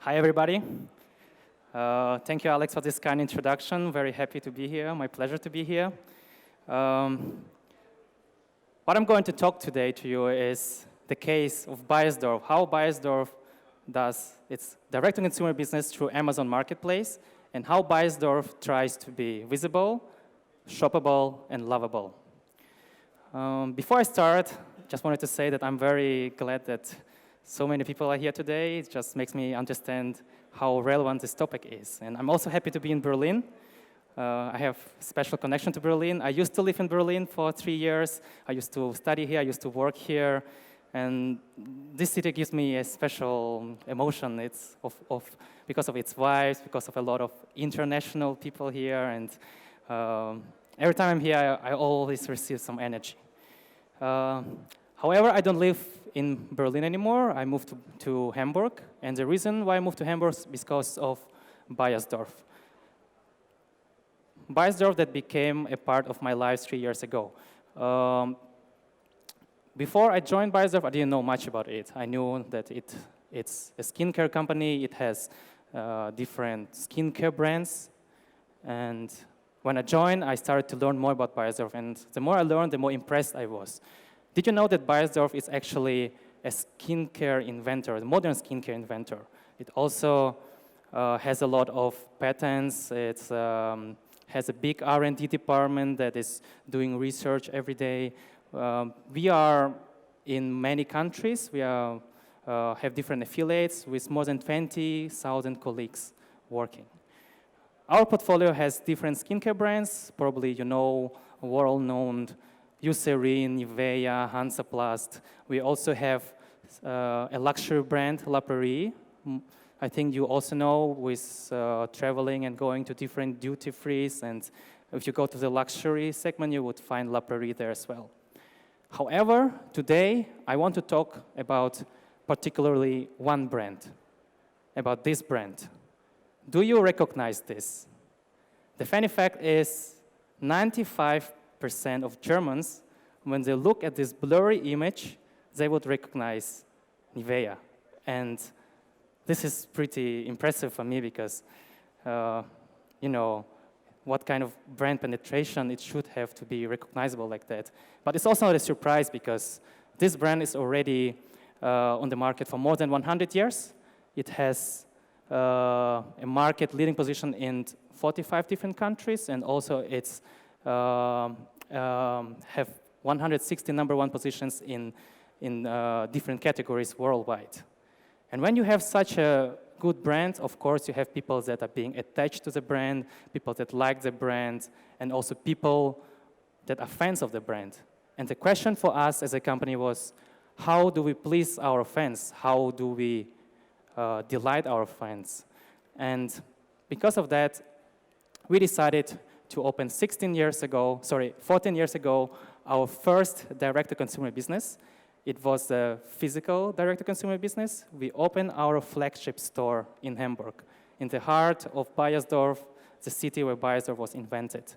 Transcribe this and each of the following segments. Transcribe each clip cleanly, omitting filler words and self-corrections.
Hi, everybody. Thank you, Alex, for this kind introduction. Very happy to be here. My pleasure to be here. What I'm going to talk today to you is the case of Beiersdorf, how Beiersdorf does its direct-to-consumer business through Amazon Marketplace, and how Beiersdorf tries to be visible, shoppable, and lovable. Before I start, just wanted to say that I'm very glad that so many people are here today. It just makes me understand how relevant this topic is. And I'm also happy to be in Berlin. I have a special connection to Berlin. I used to live in Berlin for 3 years. I used to study here. I used to work here. And this city gives me a special emotion. It's because of its vibes, because of a lot of international people here. And every time I'm here, I always receive some energy. However, I don't live in Berlin anymore. I moved to Hamburg. And the reason why I moved to Hamburg is because of Beiersdorf. Beiersdorf that became a part of my life 3 years ago. Before I joined Beiersdorf, I didn't know much about it. I knew that it's a skincare company. It has different skincare brands. And when I joined, I started to learn more about Beiersdorf. And the more I learned, the more impressed I was. Did you know that Beiersdorf is actually a skincare inventor, a modern skincare inventor? It also has a lot of patents. It has a big R&D department that is doing research every day. We are in many countries. We have different affiliates with more than 20,000 colleagues working. Our portfolio has different skincare brands. Probably you know world-known Eucerin, NIVEA, Hansaplast. We also have a luxury brand, La Prairie. I think you also know with traveling and going to different duty-frees. And if you go to the luxury segment, you would find La Prairie there as well. However, today, I want to talk about particularly one brand, about this brand. Do you recognize this? The funny fact is 95% of Germans, when they look at this blurry image, they would recognize NIVEA. And this is pretty impressive for me because, you know, what kind of brand penetration it should have to be recognizable like that. But it's also not a surprise because this brand is already on the market for more than 100 years. It has a market leading position in 45 different countries, and also it's have 160 number one positions in different categories worldwide. And when you have such a good brand, of course, you have people that are being attached to the brand, people that like the brand, and also people that are fans of the brand. And the question for us as a company was, how do we please our fans? How do we delight our fans? And because of that, we decided to open 14 years ago, our first direct-to-consumer business. It was a physical direct-to-consumer business. We opened our flagship store in Hamburg, in the heart of Beiersdorf, the city where Beiersdorf was invented.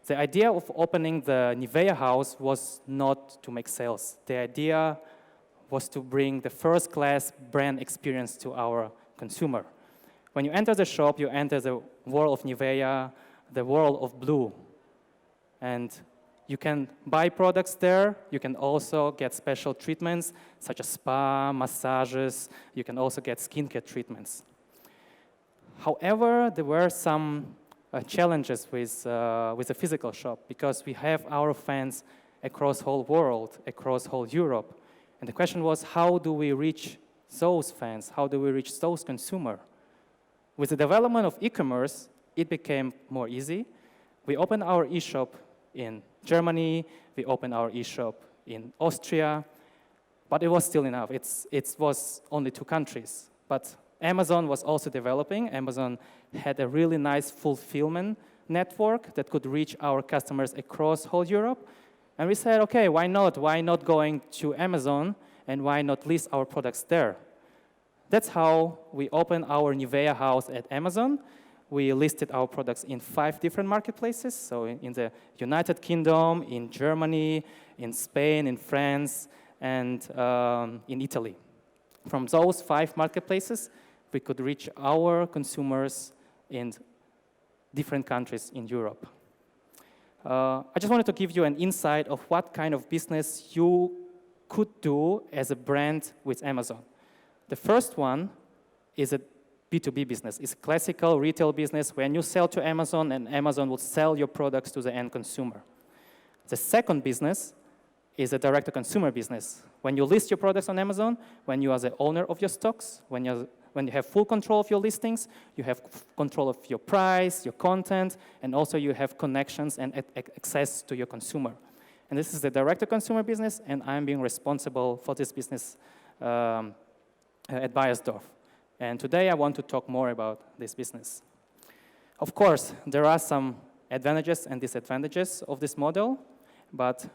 The idea of opening the NIVEA Haus was not to make sales. The idea was to bring the first-class brand experience to our consumer. When you enter the shop, you enter the world of NIVEA, the world of blue. And you can buy products there. You can also get special treatments, such as spa, massages. You can also get skincare treatments. However, there were some challenges with the physical shop because we have our fans across whole world, across whole Europe. And the question was, how do we reach those fans? How do we reach those consumers? With the development of e-commerce, it became more easy. We opened our e-shop in Germany, we opened our e-shop in Austria, but it was still enough. It was only 2 countries. But Amazon was also developing. Amazon had a really nice fulfillment network that could reach our customers across whole Europe. And we said, okay, why not? Why not going to Amazon, and why not list our products there? That's how we opened our NIVEA Haus at Amazon. We listed our products in 5 different marketplaces, so in the United Kingdom, in Germany, in Spain, in France, and in Italy. From those 5 marketplaces, we could reach our consumers in different countries in Europe. I just wanted to give you an insight of what kind of business you could do as a brand with Amazon. The first one is a B2B business. It's a classical retail business when you sell to Amazon and Amazon will sell your products to the end consumer. The second business is a direct-to-consumer business. When you list your products on Amazon, when you are the owner of your stocks, when you have full control of your listings, you have control of your price, your content, and also you have connections and access to your consumer. And this is the direct-to-consumer business, and I'm being responsible for this business at Beiersdorf. And today I want to talk more about this business. Of course, there are some advantages and disadvantages of this model, but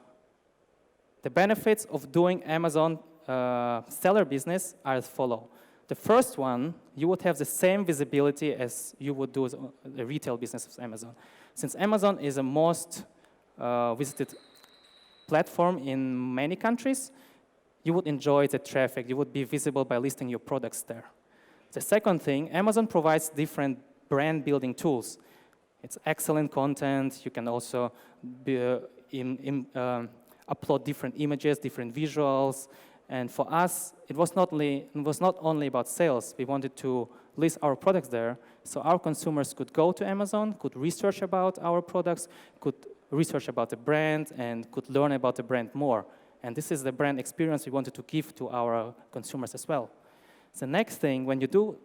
the benefits of doing Amazon seller business are as follow. The first one, you would have the same visibility as you would do the retail business of Amazon. Since Amazon is the most visited platform in many countries, you would enjoy the traffic. You would be visible by listing your products there. The second thing, Amazon provides different brand building tools. It's excellent content. You can also upload different images, different visuals. And for us, it was not only about sales. We wanted to list our products there so our consumers could go to Amazon, could research about our products, could research about the brand, and could learn about the brand more. And this is the brand experience we wanted to give to our consumers as well. The next thing, when you do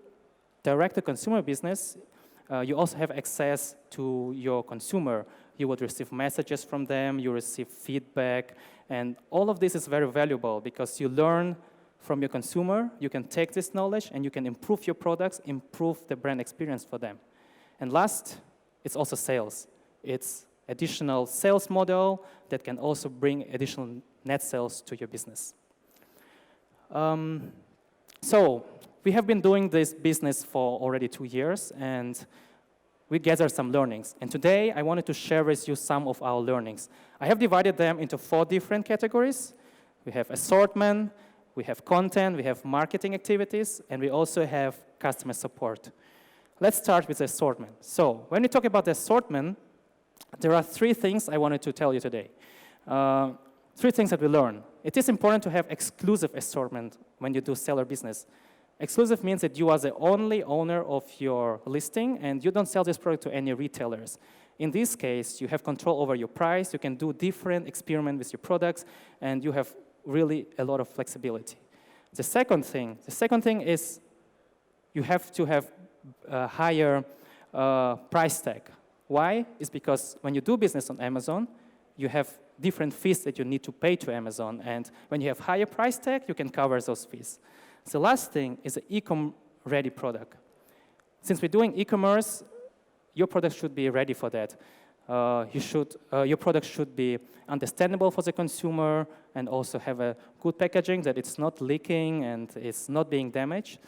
direct-to-consumer business, you also have access to your consumer. You would receive messages from them, you receive feedback, and all of this is very valuable because you learn from your consumer, you can take this knowledge and you can improve your products, improve the brand experience for them. And last, it's also sales. It's additional sales model that can also bring additional net sales to your business. So we have been doing this business for already 2 years, and we gathered some learnings. And today, I wanted to share with you some of our learnings. I have divided them into 4 different categories. We have assortment, we have content, we have marketing activities, and we also have customer support. Let's start with the assortment. So when we talk about the assortment, there are 3 things I wanted to tell you today. 3 things that we learn. It is important to have exclusive assortment when you do seller business. Exclusive means that you are the only owner of your listing and you don't sell this product to any retailers. In this case, you have control over your price, you can do different experiments with your products, and you have really a lot of flexibility. The second thing is you have to have a higher price tag. Why? It's because when you do business on Amazon, you have different fees that you need to pay to Amazon, and when you have higher price tag, you can cover those fees. The last thing is an e-com ready product. Since we're doing e-commerce, your product should be ready for that. Your product should be understandable for the consumer and also have a good packaging that it's not leaking and it's not being damaged.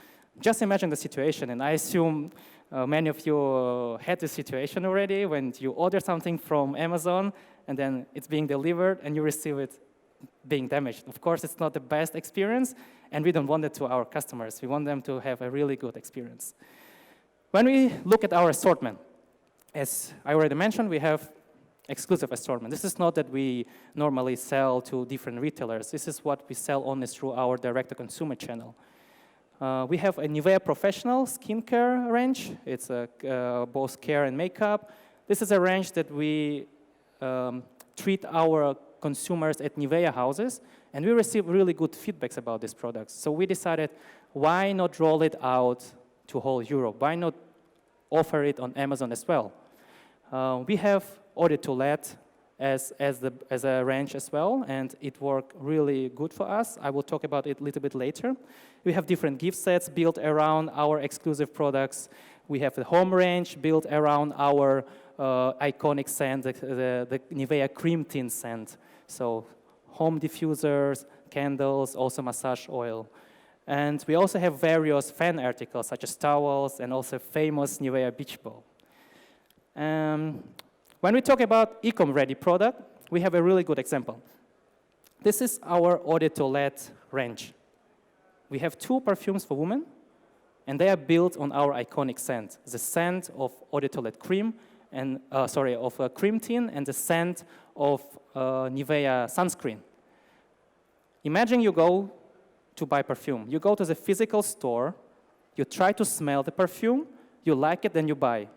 Just imagine the situation, and I assume many of you had this situation already when you order something from Amazon and then it's being delivered and you receive it being damaged. Of course, it's not the best experience, and we don't want it to our customers. We want them to have a really good experience. When we look at our assortment, as I already mentioned, we have exclusive assortment. This is not that we normally sell to different retailers. This is what we sell only through our direct-to-consumer channel. We have a NIVEA Professional skincare range. It's both care and makeup. This is a range that we treat our consumers at NIVEA houses, and we receive really good feedbacks about these products. So we decided, why not roll it out to whole Europe? Why not offer it on Amazon as well? We have Audit-to-Let as a range as well, and it worked really good for us. I will talk about it a little bit later. We have different gift sets built around our exclusive products. We have the home range built around our iconic scent, the NIVEA Cream Tint scent. So home diffusers, candles, also massage oil. And we also have various fan articles, such as towels and also famous NIVEA beach ball. When we talk about e-com ready product, we have a really good example. This is our Audit-to-Let range. we have 2 perfumes for women, and they are built on our iconic scent, the scent of eau de toilette cream, and of cream tin, and the scent of NIVEA sunscreen. Imagine you go to buy perfume. You go to the physical store, you try to smell the perfume, you like it, then you buy.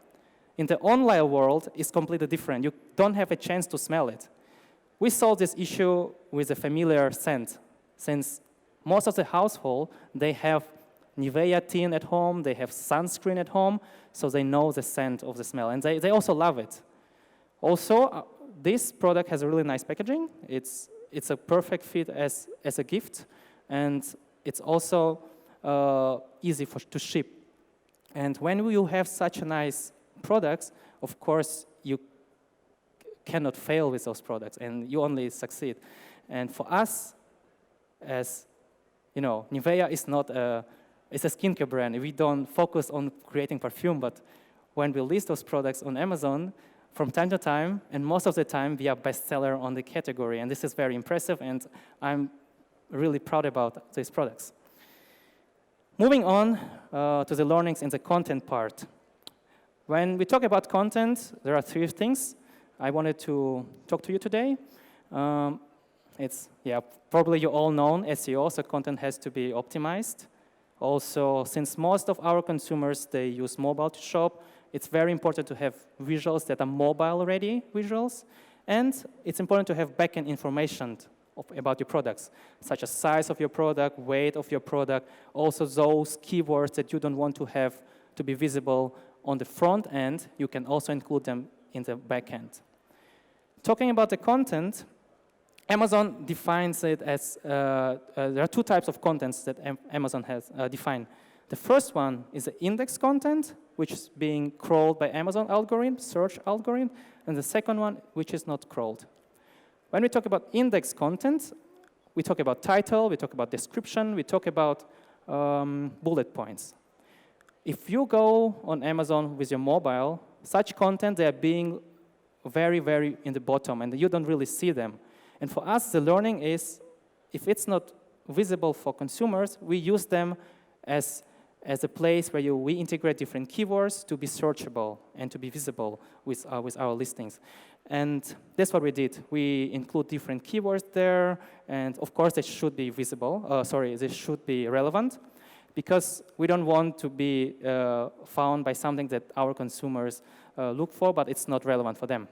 In the online world, it's completely different. You don't have a chance to smell it. We solved this issue with a familiar scent, since most of the household, they have NIVEA tin at home, they have sunscreen at home, so they know the scent of the smell, and they also love it. Also, this product has a really nice packaging. It's a perfect fit as a gift, and it's also easy to ship. And when you have such nice products, of course, you cannot fail with those products, and you only succeed. And for us, as you know, NIVEA is not it's a skincare brand. We don't focus on creating perfume, but when we list those products on Amazon, from time to time, and most of the time, we are bestseller on the category, and this is very impressive, and I'm really proud about these products. Moving on to the learnings in the content part. When we talk about content, there are 3 things I wanted to talk to you today. It's, probably you all know SEO, so content has to be optimized. Also, since most of our consumers, they use mobile to shop, it's very important to have visuals that are mobile-ready visuals, and it's important to have backend information about your products, such as size of your product, weight of your product, also those keywords that you don't want to have to be visible on the front end, you can also include them in the backend. Talking about the content, Amazon defines it as, there are 2 types of contents that Amazon has defined. The first one is the index content, which is being crawled by Amazon algorithm, search algorithm, and the second one, which is not crawled. When we talk about index content, we talk about title, we talk about description, we talk about bullet points. If you go on Amazon with your mobile, such content, they are being very, very in the bottom, and you don't really see them. And for us, the learning is, if it's not visible for consumers, we use them as a place where we integrate different keywords to be searchable and to be visible with our listings. And that's what we did. We include different keywords there, and of course, they should be visible. They should be relevant, because we don't want to be found by something that our consumers look for, but it's not relevant for them.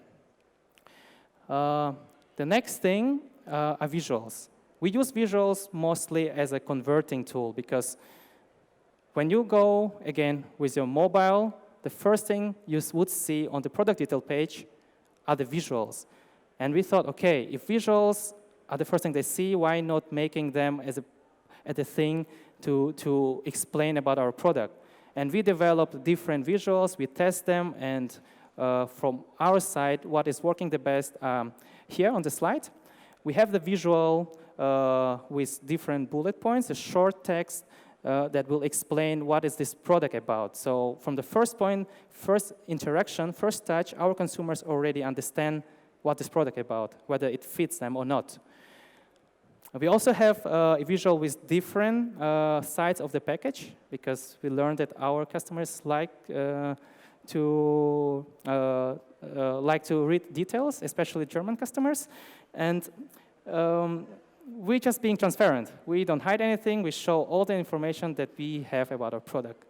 The next thing are visuals. We use visuals mostly as a converting tool, because when you go, again, with your mobile, the first thing you would see on the product detail page are the visuals. And we thought, okay, if visuals are the first thing they see, why not making them as a thing to explain about our product? And we developed different visuals, we test them, and from our side, what is working the best, here on the slide, we have the visual with different bullet points, a short text that will explain what is this product about. So from the first point, first interaction, first touch, our consumers already understand what this product is about, whether it fits them or not. We also have a visual with different sides of the package, because we learned that our customers like to read details, especially German customers. And we're just being transparent. We don't hide anything. We show all the information that we have about our product.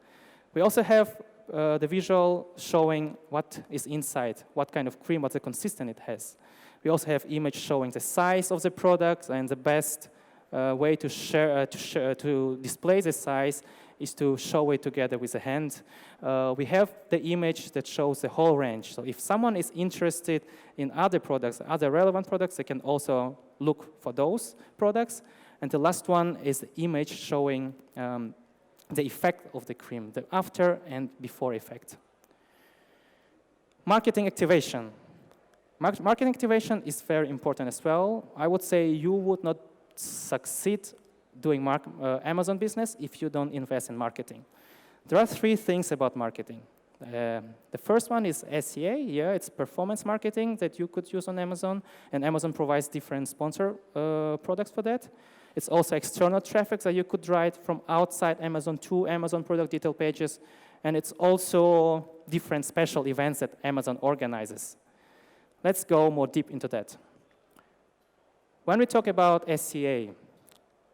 We also have the visual showing what is inside, what kind of cream, what the consistency it has. We also have image showing the size of the product, and the best way to display the size is to show it together with the hand. We have the image that shows the whole range. So if someone is interested in other products, other relevant products, they can also look for those products. And the last one is the image showing the effect of the cream, the after and before effect. Marketing activation. Marketing activation is very important as well. I would say you would not succeed doing Amazon business if you don't invest in marketing. There are 3 things about marketing. The first one is SEA. Yeah, it's performance marketing that you could use on Amazon, and Amazon provides different sponsor products for that. It's also external traffic that you could drive from outside Amazon to Amazon product detail pages. And it's also different special events that Amazon organizes. Let's go more deep into that. When we talk about SEA,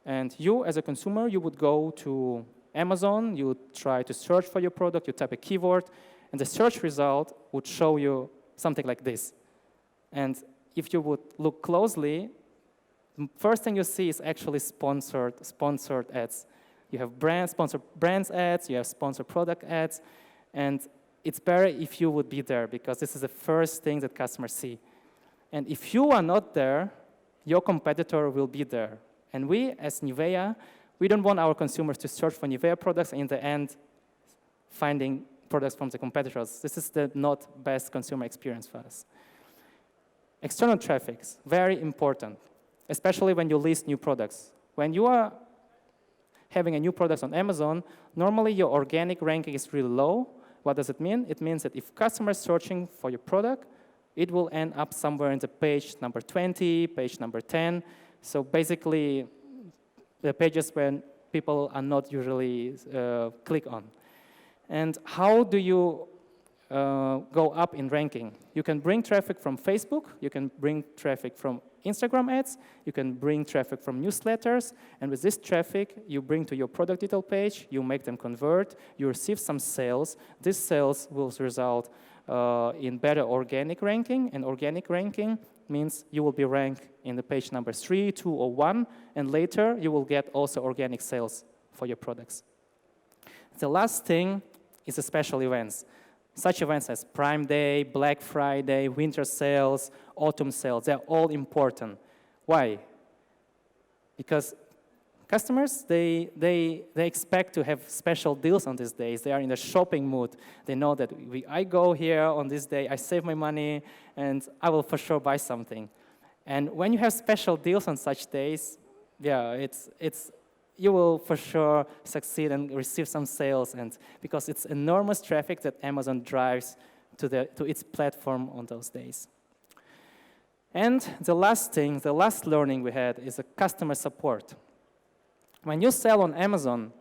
and you as a consumer, you would go to Amazon, you would try to search for your product, you type a keyword, and the search result would show you something like this. And if you would look closely, the first thing you see is actually sponsored ads. You have sponsored brands ads, you have sponsored product ads, and it's better if you would be there because this is the first thing that customers see. And if you are not there, your competitor will be there. And we, as NIVEA, we don't want our consumers to search for NIVEA products and in the end finding products from the competitors. This is the not best consumer experience for us. External traffic is very important, especially when you list new products. When you are having a new product on Amazon, normally your organic ranking is really low. What does it mean? It means that if customers searching for your product, it will end up somewhere in the page number 20, page number 10. So basically, the pages when people are not usually click on. And how do you go up in ranking? You can bring traffic from Facebook, you can bring traffic from Instagram ads, you can bring traffic from newsletters, and with this traffic, you bring to your product detail page, you make them convert, you receive some sales. These sales will result in better organic ranking, and organic ranking means you will be ranked in the page number 3, 2, or 1, and later you will get also organic sales for your products. The last thing is the special events. Such events as Prime Day, Black Friday, winter sales, autumn sales, they're all important. Why? Because customers, they expect to have special deals on these days. They are in a shopping mood. They know that I go here on this day, I save my money, and I will for sure buy something. And when you have special deals on such days, yeah, you will for sure succeed and receive some sales, and because it's enormous traffic that Amazon drives to its platform on those days. And the last thing, the last learning we had is the customer support. When you sell on Amazon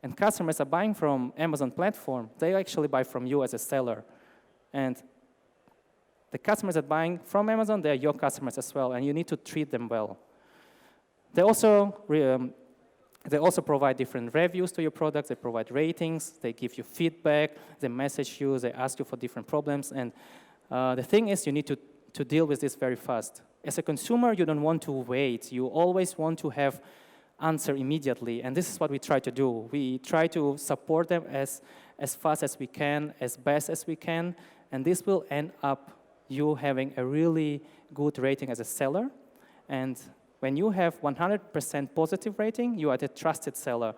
and customers are buying from Amazon platform, they actually buy from you as a seller. And the customers that are buying from Amazon, they're your customers as well, and you need to treat them well. They also provide different reviews to your products, they provide ratings, they give you feedback, they message you, they ask you for different problems, and the thing is you need to deal with this very fast. As a consumer, you don't want to wait, you always want to have answer immediately, and this is what we try to do. We try to support them as fast as we can, as best as we can, and this will end up you having a really good rating as a seller, and when you have 100% positive rating, you are the trusted seller.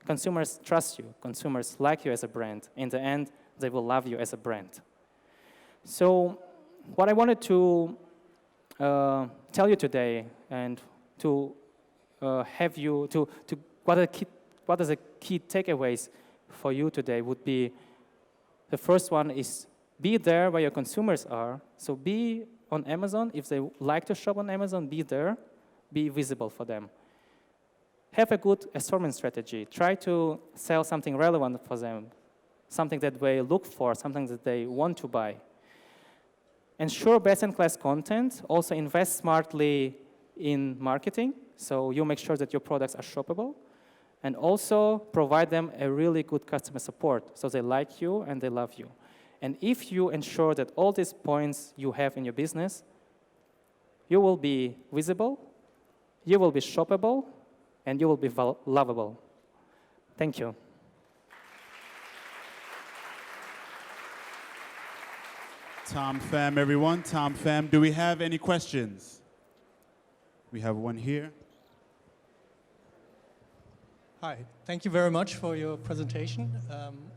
Consumers trust you. Consumers like you as a brand. In the end, they will love you as a brand. So what I wanted to tell you today and to have you, what are the key takeaways for you today would be, the first one is be there where your consumers are. So be on Amazon. If they like to shop on Amazon, be there. Be visible for them. Have a good assortment strategy. Try to sell something relevant for them, something that they look for, something that they want to buy. Ensure best-in-class content. Also invest smartly in marketing, so you make sure that your products are shoppable. And also provide them a really good customer support, so they like you and they love you. And if you ensure that all these points you have in your business, you will be visible, you will be shoppable, and you will be lovable. Thank you. Tom Pham, everyone. Tom Pham. Do we have any questions? We have one here. Hi, thank you very much for your presentation.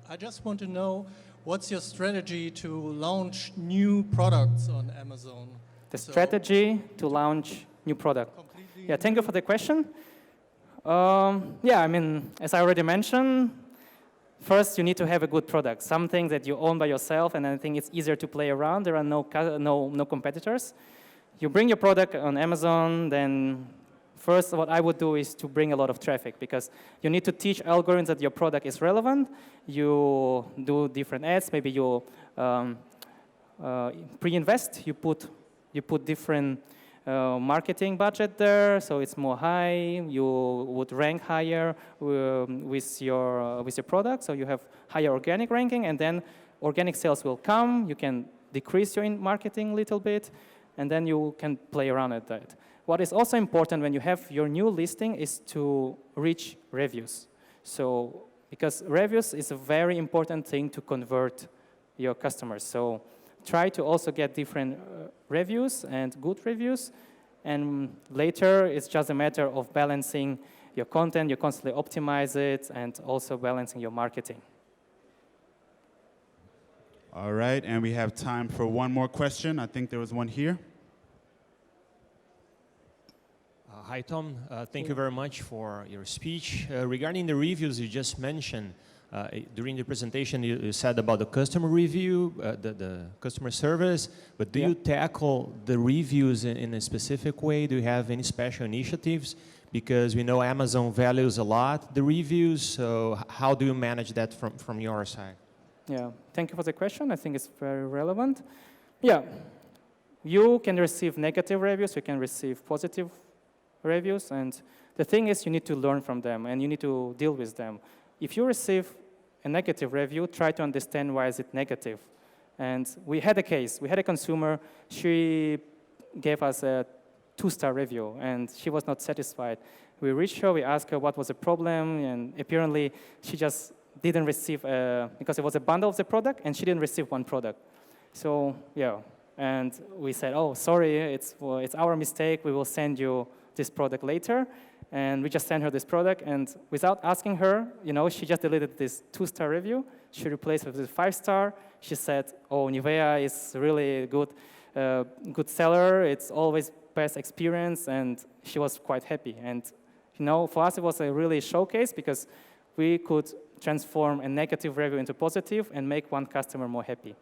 I just want to know, what's your strategy to launch new products on Amazon? The strategy to launch new product. Yeah, thank you for the question. Yeah, I mean, as I already mentioned, first you need to have a good product, something that you own by yourself, and I think it's easier to play around. There are no competitors. You bring your product on Amazon, then first, what I would do is to bring a lot of traffic, because you need to teach algorithms that your product is relevant. You do different ads. Maybe you pre-invest. You put different marketing budget there, so it's more high. You would rank higher with your product, so you have higher organic ranking, and then organic sales will come. You can decrease your marketing a little bit, and then you can play around at that. What is also important when you have your new listing is to reach reviews. So, because reviews is a very important thing to convert your customers. So try to also get different reviews and good reviews. And later, it's just a matter of balancing your content. You constantly optimize it, and also balancing your marketing. All right, and we have time for one more question. I think there was one here. Hi, Tom. Thank you very much for your speech. Regarding the reviews you just mentioned, during the presentation you said about the customer review, the customer service, but do you tackle the reviews in a specific way? Do you have any special initiatives? Because we know Amazon values a lot the reviews, so how do you manage that from your side? Yeah, thank you for the question. I think it's very relevant. Yeah, you can receive negative reviews, you can receive positive reviews, and the thing is you need to learn from them and you need to deal with them. If you receive a negative review, try to understand why is it negative. And we had a case, we had a consumer, she gave us a 2-star review and she was not satisfied. We reached her, we asked her what was the problem, and apparently she just didn't receive, because it was a bundle of the product and she didn't receive one product. So yeah, and we said, oh, sorry, it's our mistake, we will send you this product later. And we just sent her this product, and without asking her, she just deleted this 2-star review. She replaced it with a 5-star. She said, oh, NIVEA is really good seller. It's always best experience, and she was quite happy. And for us, it was a really showcase because we could transform a negative review into positive and make one customer more happy.